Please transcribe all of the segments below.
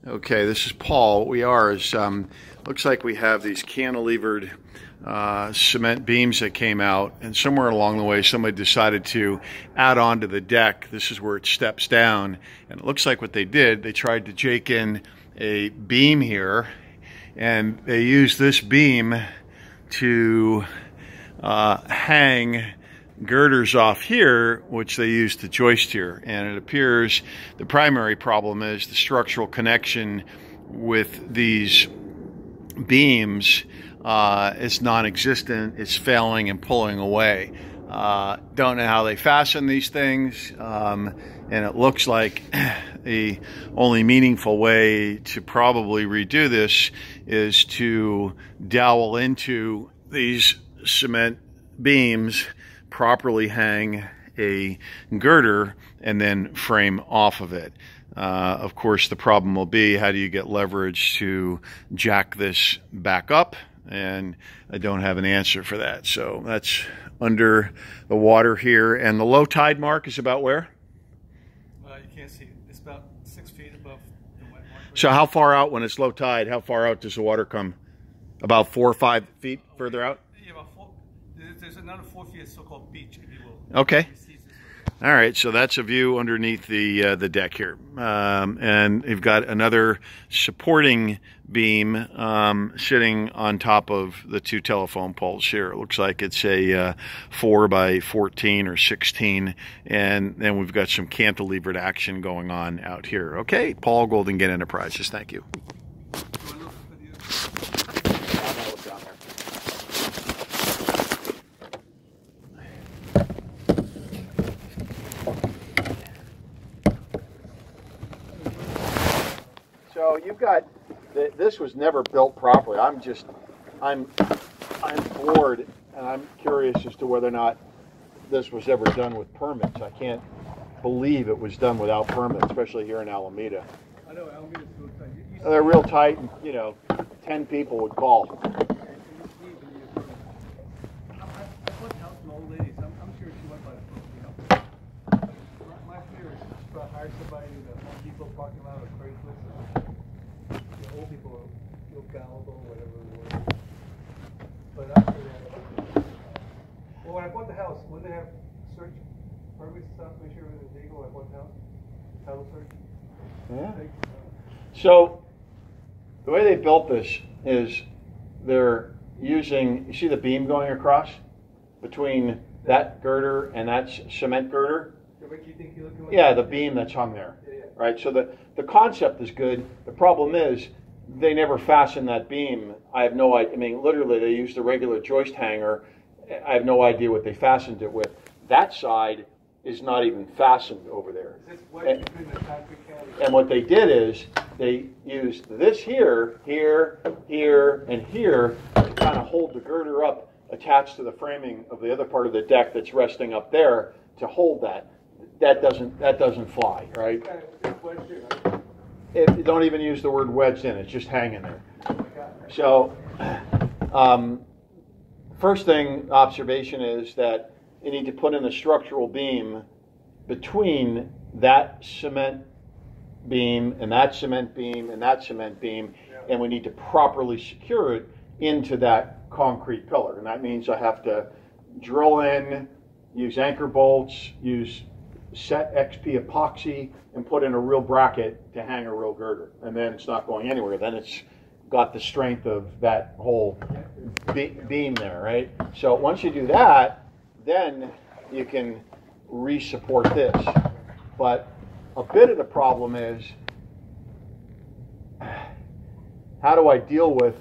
Okay, this is Paul. What we are is, looks like we have these cantilevered cement beams that came out, and somewhere along the way somebody decided to add on to the deck. This is where it steps down, and it looks like what they did, they tried to jake in a beam here, and they used this beam to hang girders off here, which they use to joist here. And it appears the primary problem is the structural connection with these beams is non-existent. It's failing and pulling away. Don't know how they fasten these things, and it looks like the only meaningful way to probably redo this is to dowel into these cement beams, properly hang a girder, and then frame off of it. Of course, the problem will be, how do you get leverage to jack this back up? And I don't have an answer for that. So that's under the water here. And the low tide mark is about where? You can't see it. It's about 6 feet above the wet mark. So how far out when it's low tide, how far out does the water come? About 4 or 5 feet further out? Yeah, about 4. There's another 4 feet, so-called beach, if you will. Okay. All right, so that's a view underneath the deck here, and you've got another supporting beam sitting on top of the two telephone poles here. It looks like it's a 4 by 14 or 16, and then we've got some cantilevered action going on out here. Okay, Paul, Golden Gate Enterprises. Thank you. So you've got, this was never built properly. I'm bored, and I'm curious as to whether or not this was ever done with permits. I can't believe it was done without permits, especially here in Alameda. I know, Alameda's real tight. They're real tight, and, you know, 10 people would call. I bought the house from old ladies. I'm sure she went by the book, you know. My fear is to hire somebody in the Home Depot parking lot or Craigslist. The old people are real gullible, whatever the word is. But after that, well, when I bought the house, when they have search permits and stuff, make sure everything's legal. When I bought the house, title search. Yeah. So the way they built this is they're using, you see the beam going across between that girder and that cement girder? Yeah, the beam that's hung there. Yeah. Right, so the concept is good. The problem is they never fastened that beam. I have no idea. I mean, literally, they used a regular joist hanger. I have no idea what they fastened it with. That side is not even fastened over there. And what they did is they used this here, here, here, and here to kind of hold the girder up, attached to the framing of the other part of the deck that's resting up there to hold that. That doesn't fly, right? Don't even use the word wedged in. It's just hanging there. So, first thing, observation is that you need to put in a structural beam between that cement beam and that cement beam and that cement beam, and we need to properly secure it into that concrete pillar. And that means I have to drill in, use anchor bolts, use set XP epoxy, and put in a real bracket to hang a real girder. And then it's not going anywhere. Then it's got the strength of that whole beam there, right? So once you do that, then you can re-support this. But a bit of the problem is, how do I deal with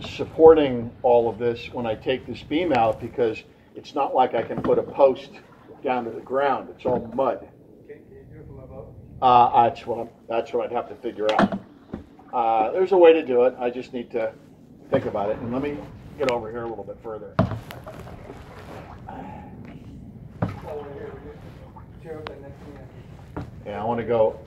supporting all of this when I take this beam out? Because it's not like I can put a post down to the ground. It's all mud. Can you do it from above? That's what I'd have to figure out. There's a way to do it. I just need to think about it. And let me get over here a little bit further. Yeah, I want to go.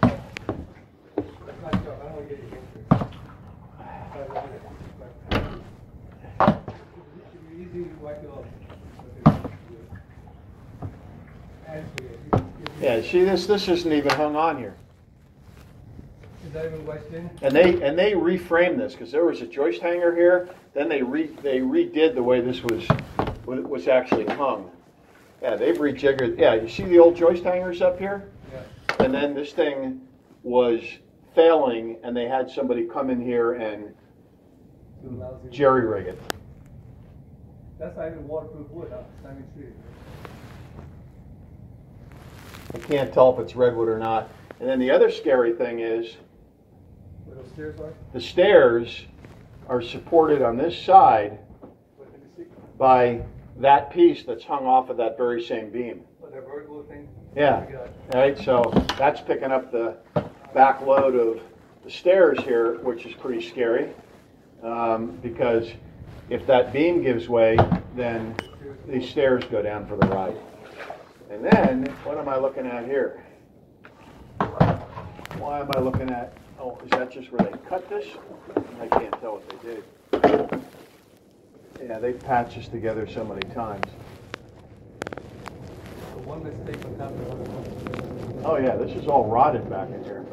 Yeah, see, this isn't even hung on here. Is that even wedged in? And they reframed this because there was a joist hanger here. Then they redid the way this was actually hung. Yeah, they've rejiggered. Yeah, you see the old joist hangers up here? Yeah. And then this thing was failing, and they had somebody come in here and jerry rig it. That's not even waterproof wood, huh? It's not even treated. I can't tell if it's redwood or not. And then the other scary thing is Where those stairs are? the stairs are supported on this side by that piece that's hung off of that very same beam. Oh, that vertical thing? Yeah. All right, so that's picking up the back load of the stairs here, which is pretty scary, because if that beam gives way, then these stairs go down for the ride. And then, what am I looking at here? Why am I looking at, oh, is that just where they cut this? I can't tell what they did. Yeah, they've patched this together so many times. So one mistake on top of the other one. Oh yeah, this is all rotted back in here.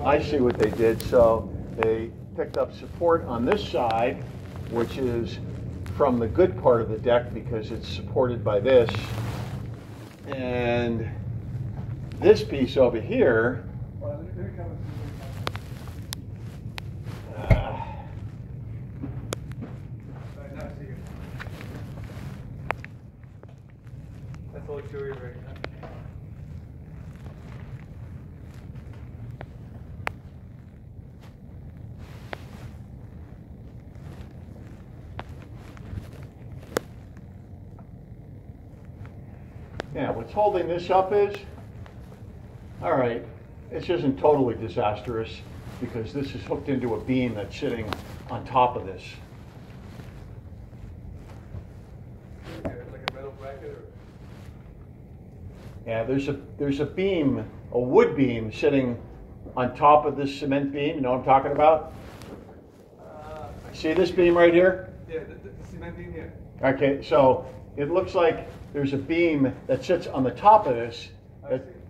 I see what they did. So they picked up support on this side, which is from the good part of the deck because it's supported by this. And this piece over here, that's all jury rigged. yeah, what's holding this up is, all right, this isn't totally disastrous because this is hooked into a beam that's sitting on top of this. Like a metal bracket or? Yeah, there's a beam, a wood beam sitting on top of this cement beam. You know what I'm talking about? See this beam right here? Yeah, the cement beam here. Okay, so it looks like there's a beam that sits on the top of this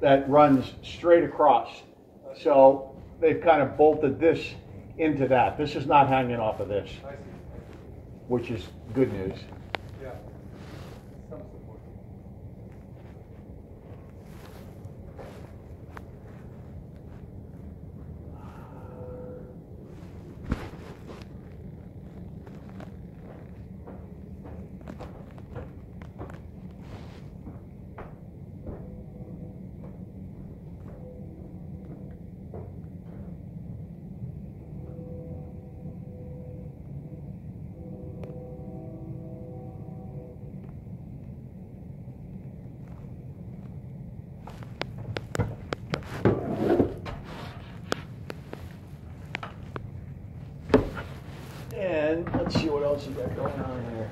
that runs straight across. So they've kind of bolted this into that. This is not hanging off of this, I see. which is good news. Yeah. Some support. And let's see what else you got going on here.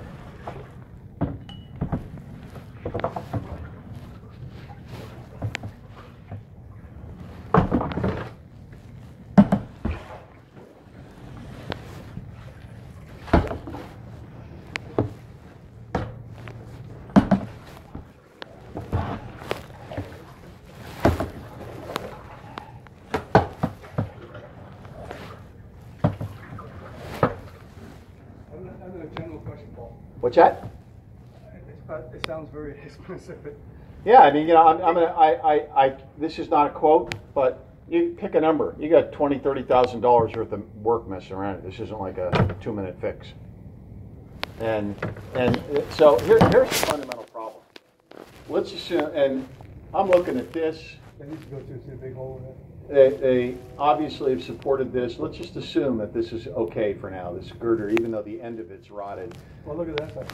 What's that? It sounds very specific. Yeah, I mean, you know, this is not a quote, but you pick a number. You got $20,000-$30,000 worth of work messing around. This isn't like a 2-minute fix. And so here's the fundamental problem. Let's assume, and I'm looking at this. That needs to go through a big hole in it. They obviously have supported this. Let's just assume that this is okay for now, this girder, even though the end of it's rotted. Well, look at that side.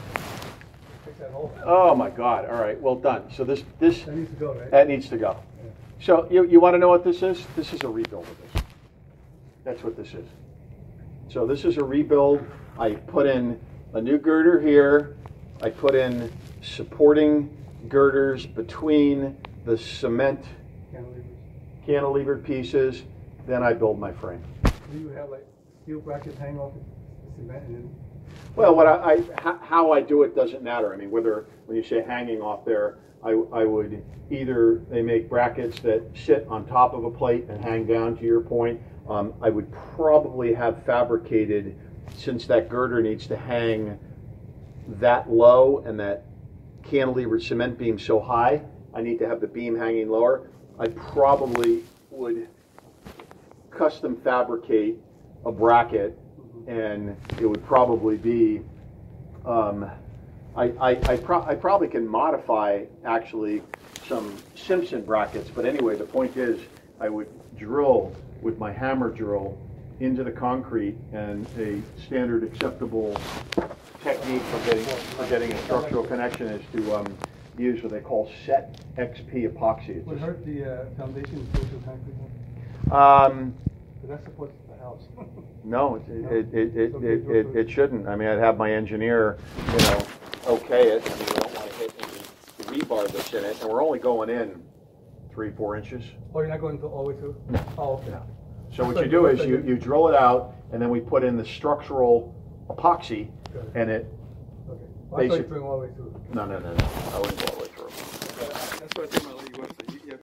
Fix that hole. Oh my God! All right, well done. So this That needs to go, right? that needs to go. Yeah. So you want to know what this is? This is a rebuild of this. That's what this is. So this is a rebuild. I put in a new girder here. I put in supporting girders between the cement cantilevered pieces. Then I build my frame. Do you have like steel brackets hang off the cement and then Well, how I do it doesn't matter. I mean, whether when you say hanging off there, I would either they make brackets that sit on top of a plate and hang down. To your point, I would probably have fabricated, since that girder needs to hang that low and that cantilever cement beam so high, I need to have the beam hanging lower. I probably would custom fabricate a bracket, and it would probably be I probably can modify actually some Simpson brackets, but anyway, the point is I would drill with my hammer drill into the concrete, and a standard acceptable technique for getting a structural connection is to use what they call set XP epoxy. Would it hurt the foundation social concrete? That supports the house. No, it shouldn't. I mean, I'd have my engineer, okay it. I mean, we don't want to hit any rebar that's in it, and we're only going in 3-4 inches. Oh, you're not going all the way through? No. Oh, okay. No. So what you do is you drill it out, and then we put in the structural epoxy, and it. Okay. Well, I thought you were going all the way through. No. I wouldn't go all the way through. That's what I think my lady wants to.